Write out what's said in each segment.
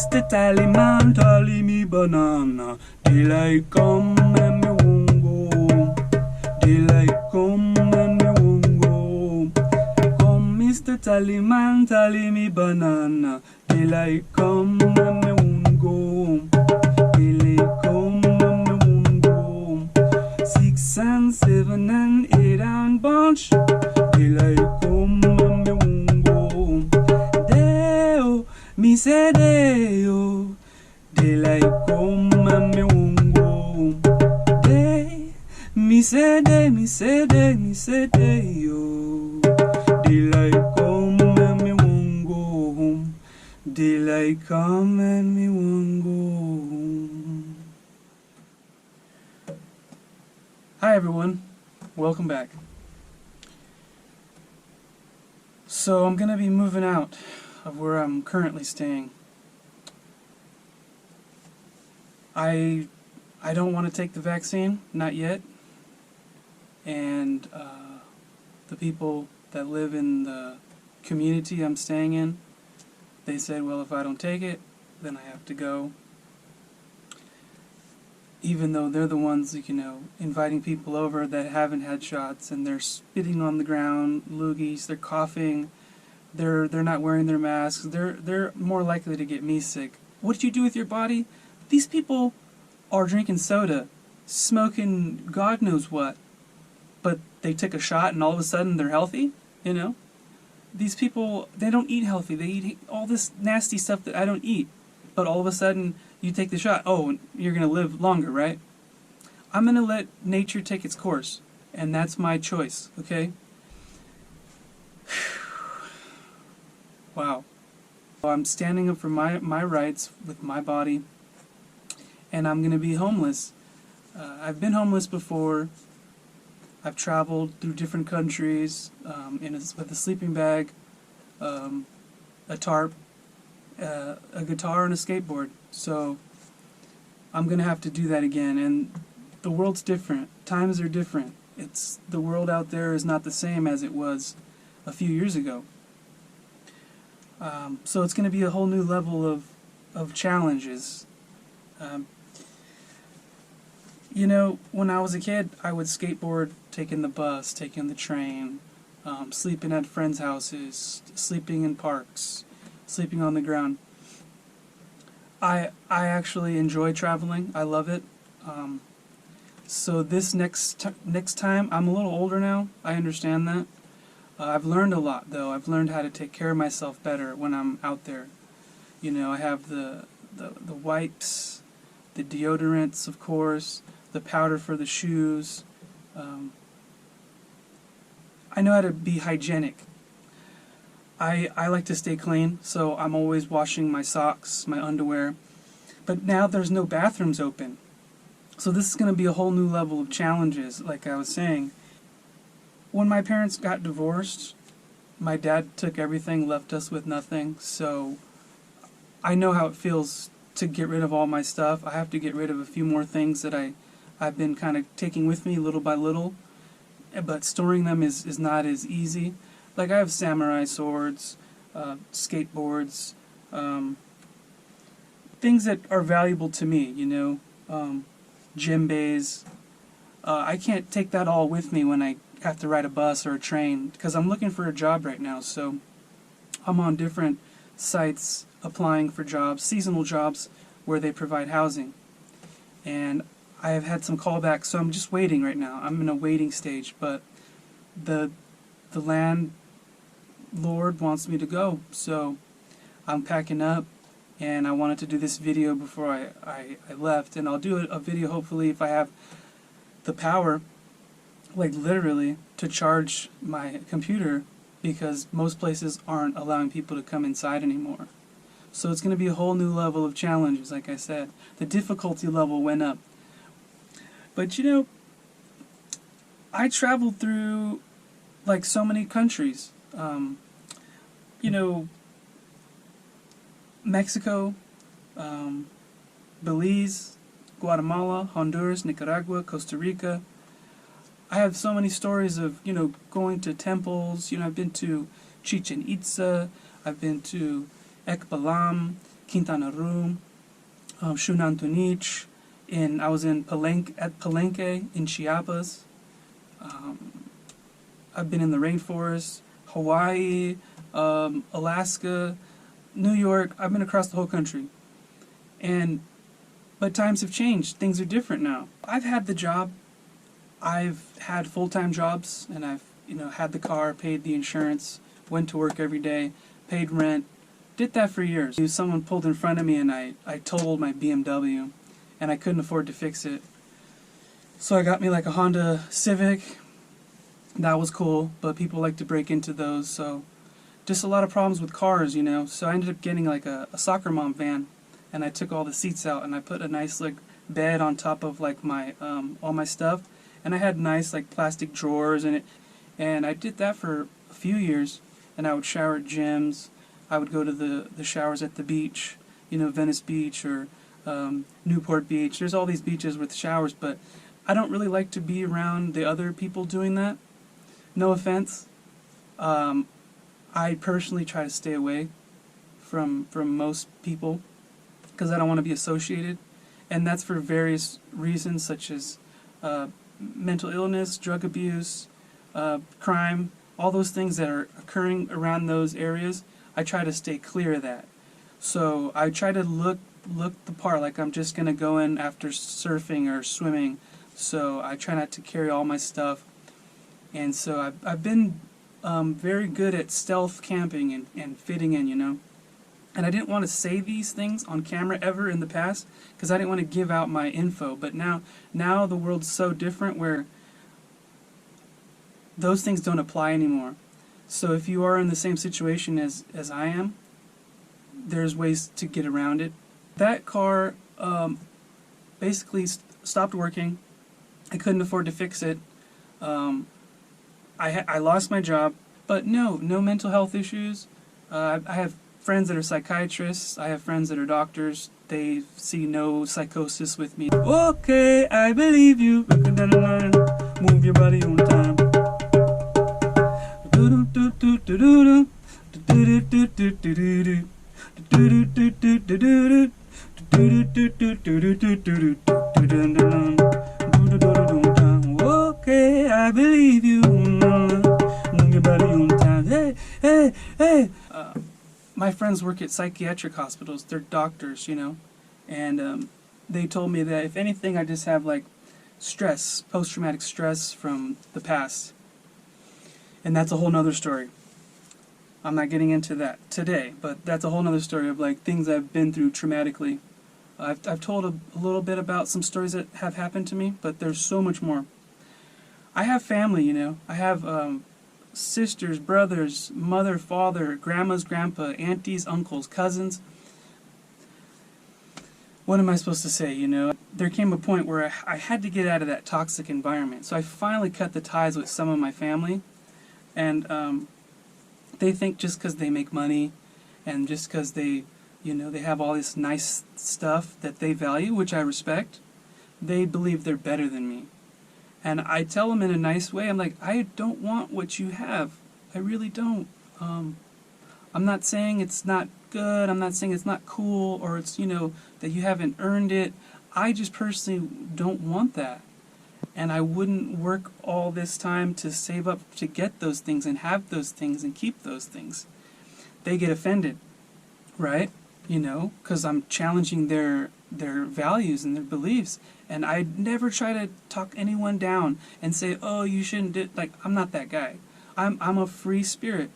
Mr. Tallyman, tally me banana. Daylight come and me won't go home. Daylight come and me won't go home. Come, Mr. Tallyman, tally me banana. Daylight come and me won't go home. Daylight come and me won't go home. 6 and 7 and 8 and bunch. Daylight come and me won't go home. Day-o, me say day-o. Daylight come and me won't go home. Day, me say day, me say day, me say day, yo. Daylight come and me won't go home. Daylight come and me won't go home. Hi everyone, welcome back. So I'm gonna be moving out of where I'm currently staying. I don't want to take the vaccine, not yet, and the people that live in the community I'm staying in, they said, well, if I don't take it, then I have to go. Even though they're the ones, you know, inviting people over that haven't had shots, and they're spitting on the ground, loogies, they're coughing, they're not wearing their masks, they're more likely to get me sick. What did you do with your body? These people are drinking soda, smoking God knows what, but they took a shot and all of a sudden they're healthy, you know? These people, they don't eat healthy, they eat all this nasty stuff that I don't eat, but all of a sudden you take the shot, oh, you're going to live longer, right? I'm going to let nature take its course, and that's my choice, okay? Wow. I'm standing up for my rights with my body, and I'm going to be homeless. I've been homeless before. I've traveled through different countries with a sleeping bag, a tarp, a guitar, and a skateboard. So I'm going to have to do that again. And the world's different. Times are different. The world out there is not the same as it was a few years ago. So it's going to be a whole new level of challenges. You know, when I was a kid, I would skateboard, taking the bus, taking the train, sleeping at friends' houses, sleeping in parks, sleeping on the ground. I actually enjoy traveling. I love it. So this next time, I'm a little older now. I understand that. I've learned a lot, though. I've learned how to take care of myself better when I'm out there. You know, I have the wipes, the deodorants, of course, the powder for the shoes. I know how to be hygienic. I like to stay clean, so I'm always washing my socks, my underwear. But now there's no bathrooms open. So this is going to be a whole new level of challenges, like I was saying. When my parents got divorced, my dad took everything, left us with nothing, so I know how it feels to get rid of all my stuff. I have to get rid of a few more things that I've been kind of taking with me little by little, but storing them is not as easy. Like I have samurai swords, skateboards, things that are valuable to me, you know, djembes. I can't take that all with me when I have to ride a bus or a train, because I'm looking for a job right now, so I'm on different sites applying for jobs, seasonal jobs, where they provide housing. And I have had some callbacks, so I'm just waiting right now. I'm in a waiting stage, but the landlord wants me to go, so I'm packing up, and I wanted to do this video before I left, and I'll do a video hopefully if I have the power, like literally, to charge my computer, because most places aren't allowing people to come inside anymore. So it's going to be a whole new level of challenges, like I said. The difficulty level went up. But you know, I traveled through like so many countries. You know, Mexico, Belize, Guatemala, Honduras, Nicaragua, Costa Rica. I have so many stories of, you know, going to temples. You know, I've been to Chichen Itza, I've been to Ekbalam, Quintana Roo, Xunantunich, I was in Palenque in Chiapas. I've been in the rainforest, Hawaii, Alaska, New York. I've been across the whole country. But times have changed. Things are different now. I've had the job. I've had full-time jobs, and I've had the car, paid the insurance, went to work every day, paid rent, did that for years. Someone pulled in front of me and I totaled my BMW, and I couldn't afford to fix it. So I got me like a Honda Civic. That was cool, but people like to break into those, so just a lot of problems with cars, So I ended up getting like a soccer mom van, and I took all the seats out and I put a nice like bed on top of like my all my stuff, and I had nice like plastic drawers in it, and I did that for a few years. And I would shower at gyms. I would go to the showers at the beach, Venice Beach or Newport Beach. There's all these beaches with showers, but I don't really like to be around the other people doing that. No offense. I personally try to stay away from most people because I don't want to be associated, and that's for various reasons such as mental illness, drug abuse, crime, all those things that are occurring around those areas. I try to stay clear of that. So I try to look the part, like I'm just gonna go in after surfing or swimming. So I try not to carry all my stuff. And so I've been very good at stealth camping and fitting in, And I didn't want to say these things on camera ever in the past because I didn't want to give out my info. But now the world's so different where those things don't apply anymore. So if you are in the same situation as I am, there's ways to get around it. That car basically stopped working. I couldn't afford to fix it. I lost my job, but no mental health issues. I have friends that are psychiatrists. I have friends that are doctors. They see no psychosis with me. Okay, I believe you. Move your body on time. Okay, I believe you. Move your body on time. Hey. My friends work at psychiatric hospitals. They're doctors, and they told me that if anything, I just have like stress, post-traumatic stress from the past. And that's a whole nother story. I'm not getting into that today, but that's a whole nother story of like things I've been through traumatically. I've told a little bit about some stories that have happened to me, but there's so much more. I have family, I have sisters, brothers, mother, father, grandmas, grandpa, aunties, uncles, cousins. What am I supposed to say, There came a point where I had to get out of that toxic environment. So I finally cut the ties with some of my family. And they think just because they make money and just because they have all this nice stuff that they value, which I respect, they believe they're better than me. And I tell them in a nice way, I'm like, I don't want what you have. I really don't. I'm not saying it's not good. I'm not saying it's not cool or it's, that you haven't earned it. I just personally don't want that. And I wouldn't work all this time to save up to get those things and have those things and keep those things. They get offended, right? Because I'm challenging their values and their beliefs. And I never try to talk anyone down and say, oh, you shouldn't do, like, I'm not that guy. I'm a free spirit.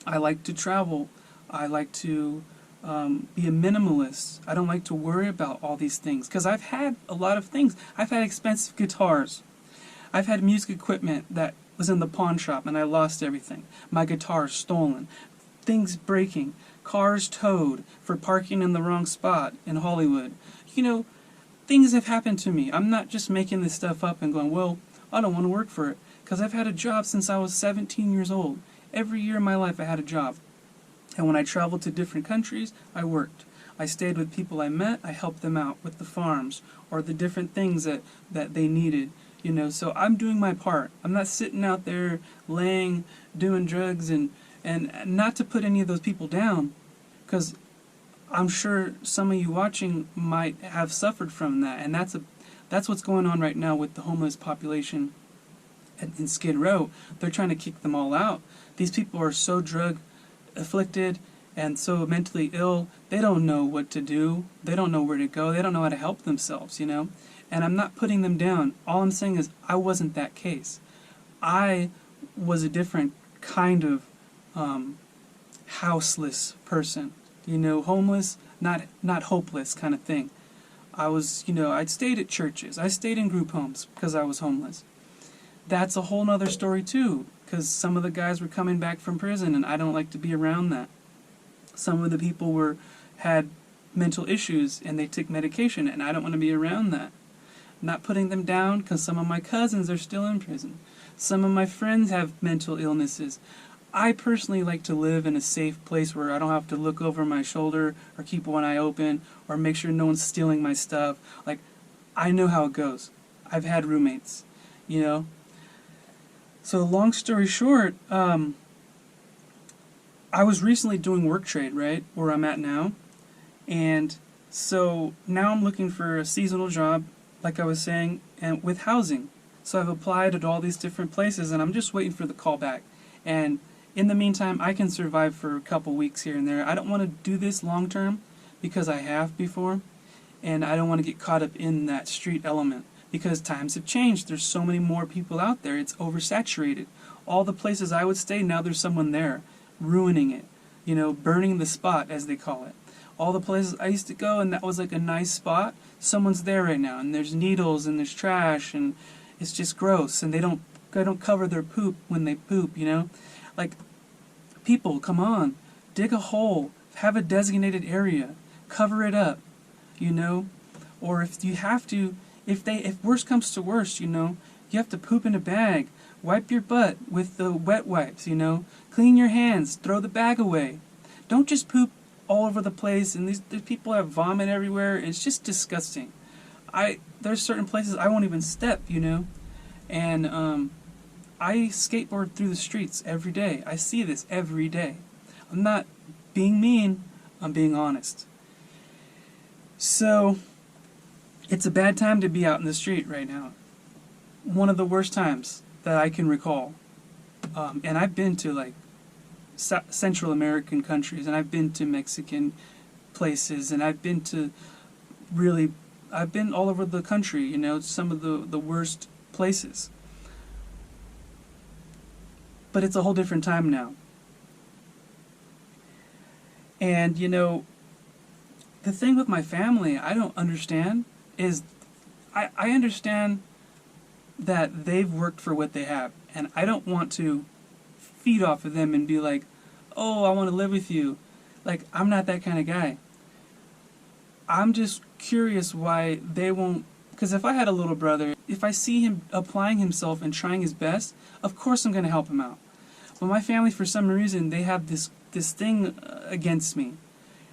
I like to travel. I like to be a minimalist. I don't like to worry about all these things because I've had a lot of things. I've had expensive guitars. I've had music equipment that was in the pawn shop and I lost everything. My guitar stolen. Things breaking. Cars towed for parking in the wrong spot in Hollywood. Things have happened to me. I'm not just making this stuff up and going, well, I don't want to work for it. Because I've had a job since I was 17 years old. Every year in my life I had a job. And when I traveled to different countries, I worked. I stayed with people I met. I helped them out with the farms or the different things that they needed. So I'm doing my part. I'm not sitting out there doing drugs and not to put any of those people down, because I'm sure some of you watching might have suffered from that, and that's what's going on right now with the homeless population in Skid Row. They're trying to kick them all out. These people are so drug afflicted and so mentally ill, they don't know what to do. They don't know where to go. They don't know how to help themselves, you know? And I'm not putting them down. All I'm saying is I wasn't that case. I was a different kind of houseless person. You know, homeless, not hopeless kind of thing. I was, you know, I'd stayed at churches. I stayed in group homes because I was homeless. That's a whole nother story too, because some of the guys were coming back from prison and I don't like to be around that. Some of the people had mental issues and they took medication and I don't want to be around that. I'm not putting them down because some of my cousins are still in prison. Some of my friends have mental illnesses. I personally like to live in a safe place where I don't have to look over my shoulder or keep one eye open or make sure no one's stealing my stuff. Like, I know how it goes. I've had roommates, you know. So long story short, I was recently doing work trade, right, where I'm at now. And so now I'm looking for a seasonal job, like I was saying, and with housing. So I've applied at all these different places and I'm just waiting for the call back. And in the meantime, I can survive for a couple weeks here and there. I don't want to do this long term because I have before. And I don't want to get caught up in that street element because times have changed. There's so many more people out there. It's oversaturated. All the places I would stay, now there's someone there ruining it. You know, burning the spot, as they call it. All the places I used to go and that was like a nice spot, someone's there right now. And there's needles and there's trash and it's just gross. And they don't cover their poop when they poop, you know. Like, people, come on, dig a hole, have a designated area, cover it up, you know. Or if you have to, if worst comes to worst, you know, you have to poop in a bag, wipe your butt with the wet wipes, you know, clean your hands, throw the bag away. Don't just poop all over the place, and these people have vomit everywhere. It's just disgusting. There's certain places I won't even step, you know, and I skateboard through the streets every day. I see this every day. I'm not being mean, I'm being honest. So, it's a bad time to be out in the street right now. One of the worst times that I can recall. And I've been to like Central American countries, and I've been to Mexican places, and I've been all over the country, you know, some of the worst places. But it's a whole different time now. And, you know, the thing with my family I don't understand is I understand that they've worked for what they have, and I don't want to feed off of them and be like, oh, I want to live with you. Like, I'm not that kind of guy. I'm just curious why they won't, because if I had a little brother, if I see him applying himself and trying his best, of course I'm going to help him out. But my family, for some reason, they have this thing against me.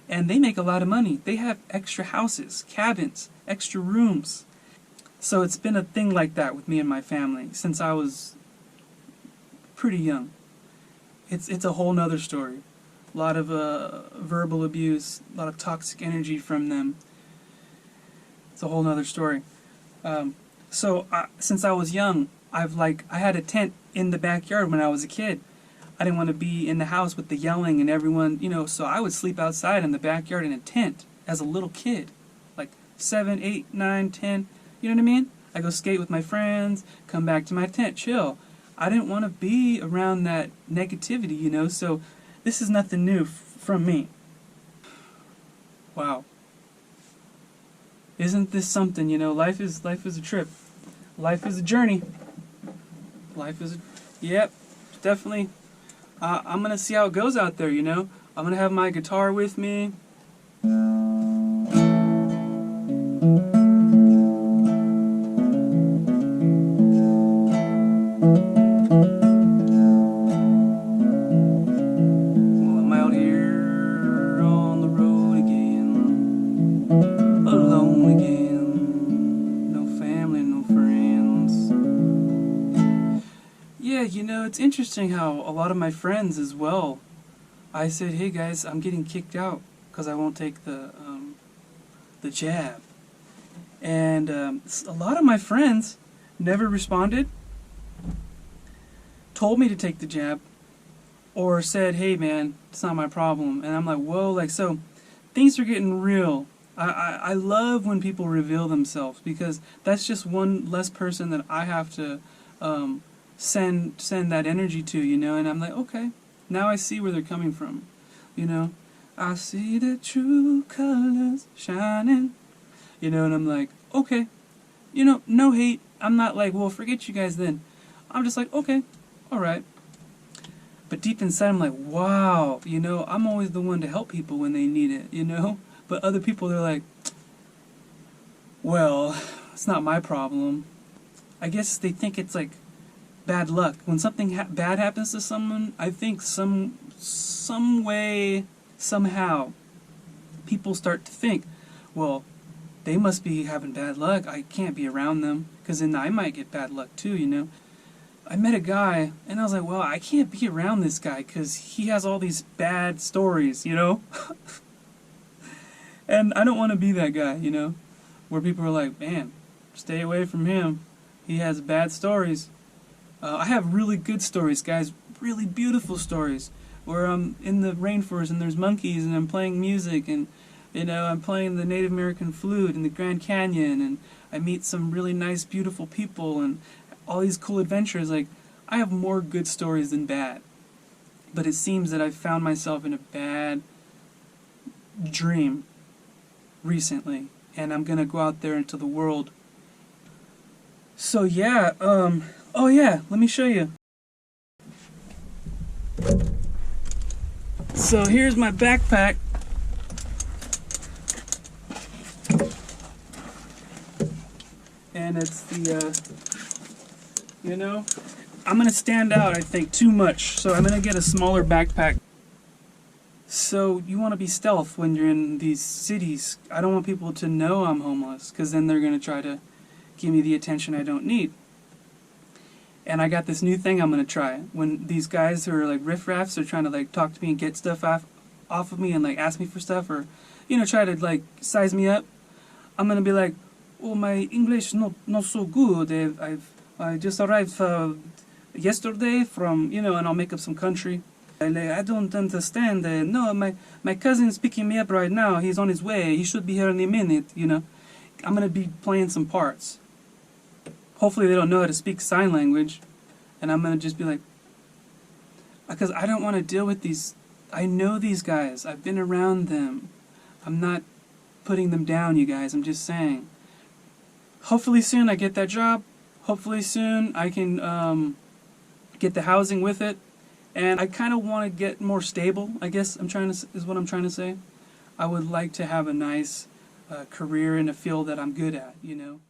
And they make a lot of money. They have extra houses, cabins, extra rooms. So it's been a thing like that with me and my family since I was pretty young. It's a whole nother story. A lot of verbal abuse, a lot of toxic energy from them. It's a whole nother story. So since I was young, I had a tent in the backyard when I was a kid. I didn't want to be in the house with the yelling and everyone, you know, so I would sleep outside in the backyard in a tent as a little kid. Like 7, 8, 9, 10, you know what I mean? I go skate with my friends, come back to my tent, chill. I didn't want to be around that negativity, you know, so this is nothing new from me. Wow. Isn't this something, you know, life is a trip. Life is a journey. Yep, definitely. I'm going to see how it goes out there, you know. I'm going to have my guitar with me. You know, it's interesting how a lot of my friends as well, I said, hey guys, I'm getting kicked out. because I won't take the jab. And a lot of my friends never responded, told me to take the jab, or said, hey man, it's not my problem. And I'm like, whoa, like, so things are getting real. I love when people reveal themselves, because that's just one less person that I have to send that energy to, you know. And I'm like, okay, now I see where they're coming from, you know. I see the true colors shining, you know. And I'm like, okay, you know, no hate. I'm not like, well, forget you guys then. I'm just like, okay, alright. But deep inside I'm like, wow, you know, I'm always the one to help people when they need it, you know. But other people, they're like, well, it's not my problem. I guess they think it's like bad luck. When something bad happens to someone, I think some way, somehow, people start to think, well, they must be having bad luck. I can't be around them, because then I might get bad luck too, you know. I met a guy, and I was like, well, I can't be around this guy because he has all these bad stories, you know. And I don't want to be that guy, you know, where people are like, man, stay away from him. He has bad stories. I have really good stories, guys, really beautiful stories, where I'm in the rainforest and there's monkeys and I'm playing music, and, you know, I'm playing the Native American flute in the Grand Canyon, and I meet some really nice, beautiful people, and all these cool adventures. Like, I have more good stories than bad. But it seems that I've found myself in a bad dream recently, and I'm gonna go out there into the world. So yeah, oh yeah, let me show you. So here's my backpack. And it's the, you know, I'm gonna stand out, I think, too much, so I'm gonna get a smaller backpack. So you want to be stealth when you're in these cities. I don't want people to know I'm homeless, because then they're going to try to give me the attention I don't need. And I got this new thing I'm going to try. When these guys who are like riffraffs are trying to like talk to me and get stuff off of me and like ask me for stuff, or, you know, try to like size me up, I'm going to be like, oh, my English not so good. I just arrived yesterday from, you know, and I'll make up some country. I don't understand. No, my cousin's picking me up right now. He's on his way. He should be here in a minute, you know. I'm going to be playing some parts. Hopefully they don't know how to speak sign language. And I'm going to just be like, because I don't want to deal with these. I know these guys. I've been around them. I'm not putting them down, you guys. I'm just saying. Hopefully soon I get that job. Hopefully soon I can get the housing with it. And I kind of want to get more stable, I guess is what I'm trying to say. I would like to have a nice career in a field that I'm good at, you know.